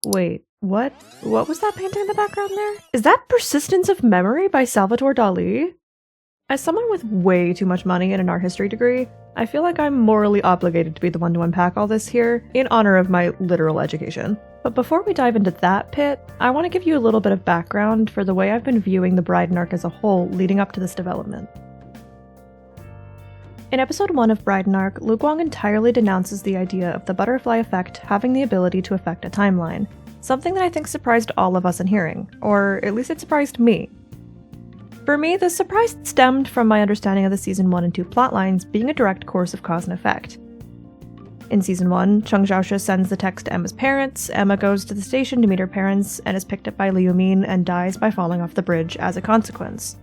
Wait, what? What was that painting in the background there? Is that Persistence of Memory by Salvatore Dali? As someone with way too much money and an art history degree, I feel like I'm morally obligated to be the one to unpack all this here, in honor of my literal education. But before we dive into that pit, I want to give you a little bit of background for the way I've been viewing the Briden arc as a whole leading up to this development. In episode 1 of Briden arc, Lu Guang entirely denounces the idea of the butterfly effect having the ability to affect a timeline, something that I think surprised all of us in hearing, or at least it surprised me. For me, this surprise stemmed from my understanding of the Season 1 and 2 plotlines being a direct course of cause and effect. In Season 1, Cheng Xiaoshi sends the text to Emma's parents, Emma goes to the station to meet her parents, and is picked up by Liu Min and dies by falling off the bridge as a consequence.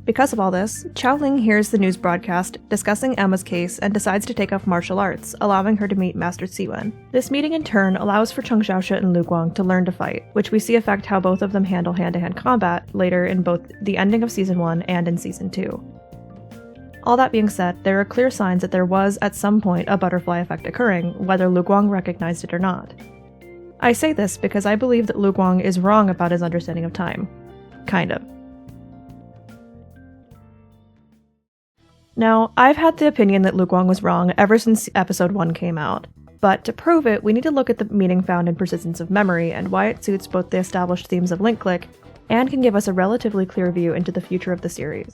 Because of all this, Chao Ling hears the news broadcast discussing Emma's case and decides to take up martial arts, allowing her to meet Master Siwen. This meeting in turn allows for Cheng Xiaoshi and Lu Guang to learn to fight, which we see affect how both of them handle hand-to-hand combat later in both the ending of Season 1 and in Season 2. All that being said, there are clear signs that there was, at some point, a butterfly effect occurring, whether Lu Guang recognized it or not. I say this because I believe that Lu Guang is wrong about his understanding of time. Kind of. Now, I've had the opinion that Lu Guang was wrong ever since episode 1 came out, but to prove it, we need to look at the meaning found in Persistence of Memory and why it suits both the established themes of link click and can give us a relatively clear view into the future of the series.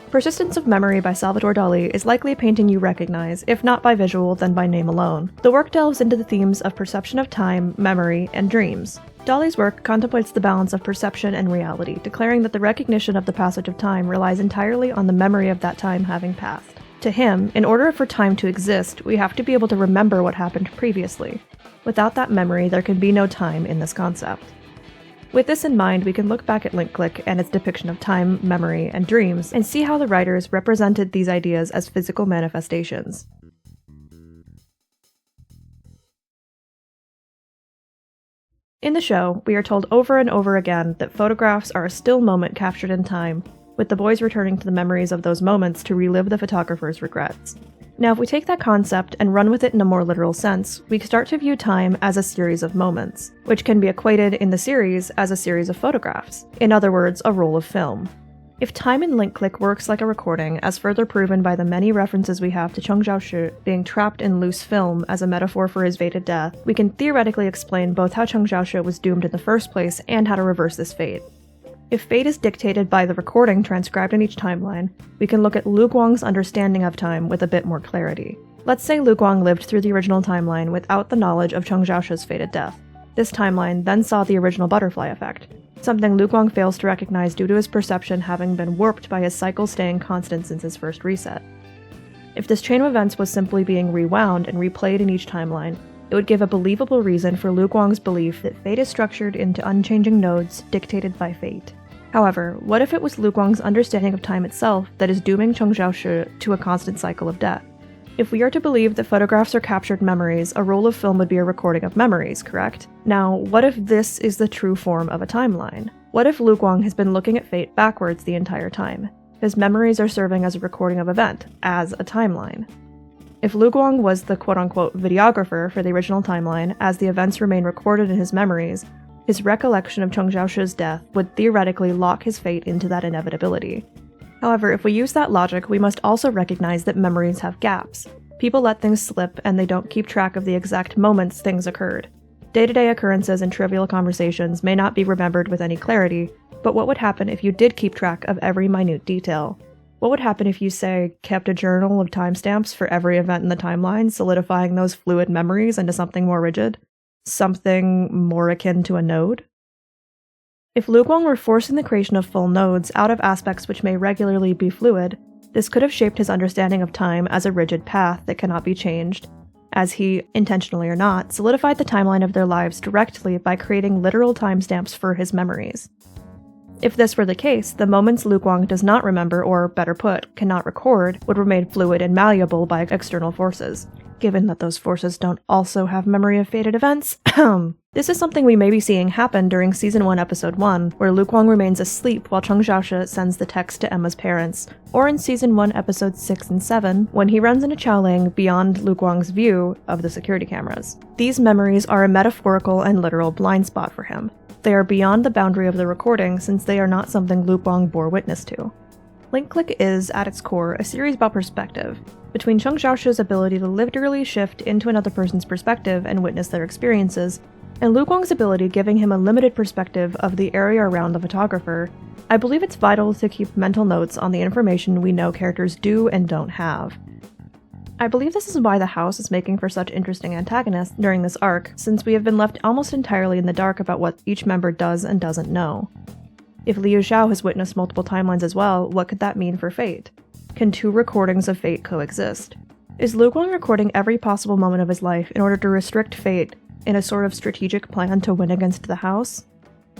Persistence of Memory by Salvatore Dali is likely a painting you recognize, if not by visual, then by name alone. The work delves into the themes of perception of time, memory, and dreams. Dali's work contemplates the balance of perception and reality, declaring that the recognition of the passage of time relies entirely on the memory of that time having passed. To him, in order for time to exist, we have to be able to remember what happened previously. Without that memory, there can be no time in this concept. With this in mind, we can look back at Link Click and its depiction of time, memory, and dreams, and see how the writers represented these ideas as physical manifestations. In the show, we are told over and over again that photographs are a still moment captured in time, with the boys returning to the memories of those moments to relive the photographer's regrets. Now, if we take that concept and run with it in a more literal sense, we start to view time as a series of moments, which can be equated in the series as a series of photographs. In other words, a roll of film. If time in Link Click works like a recording, as further proven by the many references we have to Cheng Xiaoshi being trapped in loose film as a metaphor for his fated death, we can theoretically explain both how Cheng Xiaoshi was doomed in the first place and how to reverse this fate. If fate is dictated by the recording transcribed in each timeline, we can look at Lu Guang's understanding of time with a bit more clarity. Let's say Lu Guang lived through the original timeline without the knowledge of Cheng Xiaoshi's fated death. This timeline then saw the original butterfly effect, something Lu Guang fails to recognize due to his perception having been warped by his cycle staying constant since his first reset. If this chain of events was simply being rewound and replayed in each timeline, it would give a believable reason for Lu Guang's belief that fate is structured into unchanging nodes dictated by fate. However, what if it was Lu Guang's understanding of time itself that is dooming Cheng Xiaoshi to a constant cycle of death? If we are to believe that photographs are captured memories, a roll of film would be a recording of memories, correct? Now, what if this is the true form of a timeline? What if Lu Guang has been looking at fate backwards the entire time? His memories are serving as a recording of event, as a timeline. If Lu Guang was the quote-unquote videographer for the original timeline, as the events remain recorded in his memories, his recollection of Cheng Xiaoshi's death would theoretically lock his fate into that inevitability. However, if we use that logic, we must also recognize that memories have gaps. People let things slip, and they don't keep track of the exact moments things occurred. Day-to-day occurrences and trivial conversations may not be remembered with any clarity, but what would happen if you did keep track of every minute detail? What would happen if you, say, kept a journal of timestamps for every event in the timeline, solidifying those fluid memories into something more rigid? Something more akin to a node? If Lu Guang were forcing the creation of full nodes out of aspects which may regularly be fluid, this could have shaped his understanding of time as a rigid path that cannot be changed, as he, intentionally or not, solidified the timeline of their lives directly by creating literal timestamps for his memories. If this were the case, the moments Lu Guang does not remember, or better put, cannot record, would remain fluid and malleable by external forces. Given that those forces don't also have memory of fated events, this is something we may be seeing happen during Season 1, Episode 1, where Lu Guang remains asleep while Cheng Xiaoshi sends the text to Emma's parents, or in Season 1, Episodes 6 and 7, when he runs into Xiaoling beyond Lu Guang's view of the security cameras. These memories are a metaphorical and literal blind spot for him. They are beyond the boundary of the recording since they are not something Lu Guang bore witness to. Link Click is, at its core, a series about perspective, between Cheng Xiaoshi's ability to literally shift into another person's perspective and witness their experiences, and Lu Guang's ability giving him a limited perspective of the area around the photographer. I believe it's vital to keep mental notes on the information we know characters do and don't have. I believe this is why the house is making for such interesting antagonists during this arc, since we have been left almost entirely in the dark about what each member does and doesn't know. If Liu Xiao has witnessed multiple timelines as well, what could that mean for Fate? Can two recordings of Fate coexist? Is Lu Guang recording every possible moment of his life in order to restrict Fate in a sort of strategic plan to win against the house?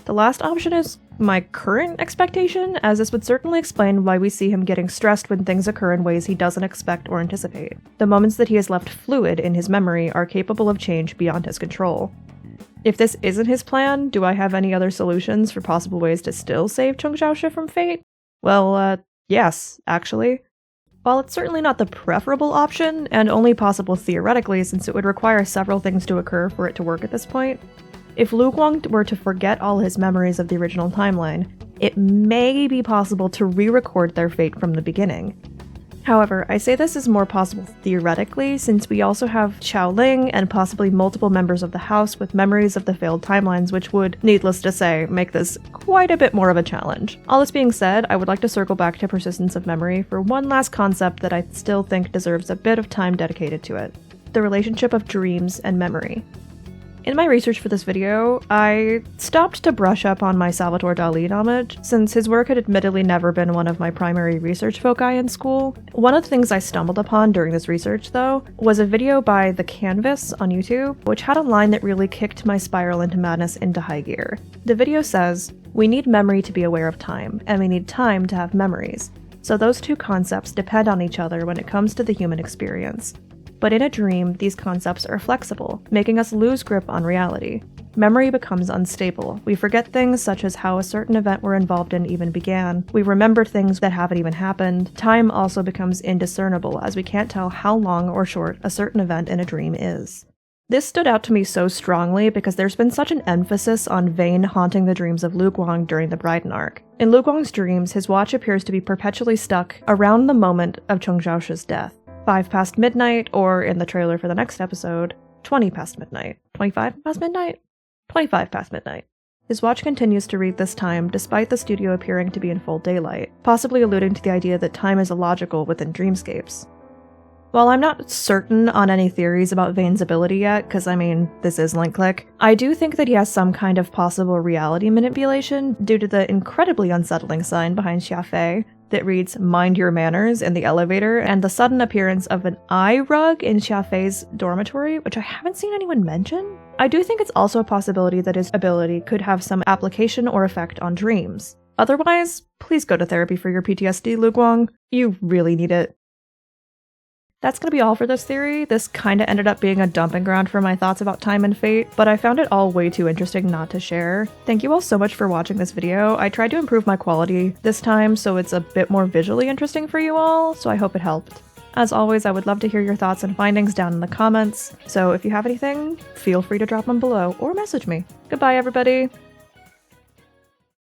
The last option is my current expectation, as this would certainly explain why we see him getting stressed when things occur in ways he doesn't expect or anticipate. The moments that he has left fluid in his memory are capable of change beyond his control. If this isn't his plan, do I have any other solutions for possible ways to still save Cheng Xiaoshi from Fate? Well, yes, actually. While it's certainly not the preferable option, and only possible theoretically since it would require several things to occur for it to work at this point, if Lu Guang were to forget all his memories of the original timeline, it may be possible to re-record their fate from the beginning. However, I say this is more possible theoretically since we also have Xiaoling and possibly multiple members of the house with memories of the failed timelines, which would, needless to say, make this quite a bit more of a challenge. All this being said, I would like to circle back to persistence of memory for one last concept that I still think deserves a bit of time dedicated to it: the relationship of dreams and memory. In my research for this video, I stopped to brush up on my Salvador Dali knowledge, since his work had admittedly never been one of my primary research foci in school. One of the things I stumbled upon during this research, though, was a video by The Canvas on YouTube, which had a line that really kicked my spiral into madness into high gear. The video says, "We need memory to be aware of time, and we need time to have memories. So those two concepts depend on each other when it comes to the human experience. But in a dream, these concepts are flexible, making us lose grip on reality. Memory becomes unstable. We forget things such as how a certain event we're involved in even began. We remember things that haven't even happened. Time also becomes indiscernible, as we can't tell how long or short a certain event in a dream is." This stood out to me so strongly because there's been such an emphasis on Vane haunting the dreams of Lu Guang during the Bryden arc. In Lu Guang's dreams, his watch appears to be perpetually stuck around the moment of Cheng Xiaoshi's death. 5 past midnight, or in the trailer for the next episode, 20 past midnight. 25 past midnight? 25 past midnight. His watch continues to read this time, despite the studio appearing to be in full daylight, possibly alluding to the idea that time is illogical within dreamscapes. While I'm not certain on any theories about Vane's ability yet, because this is Link Click, I do think that he has some kind of possible reality manipulation due to the incredibly unsettling sign behind Xiafei that reads "Mind your manners" in the elevator, and the sudden appearance of an eye rug in Xiafei's dormitory, which I haven't seen anyone mention. I do think it's also a possibility that his ability could have some application or effect on dreams. Otherwise, please go to therapy for your PTSD, Lu Guang. You really need it. That's gonna be all for this theory. This kinda ended up being a dumping ground for my thoughts about time and fate, but I found it all way too interesting not to share. Thank you all so much for watching this video. I tried to improve my quality this time so it's a bit more visually interesting for you all, so I hope it helped. As always, I would love to hear your thoughts and findings down in the comments, so if you have anything, feel free to drop them below or message me. Goodbye, everybody!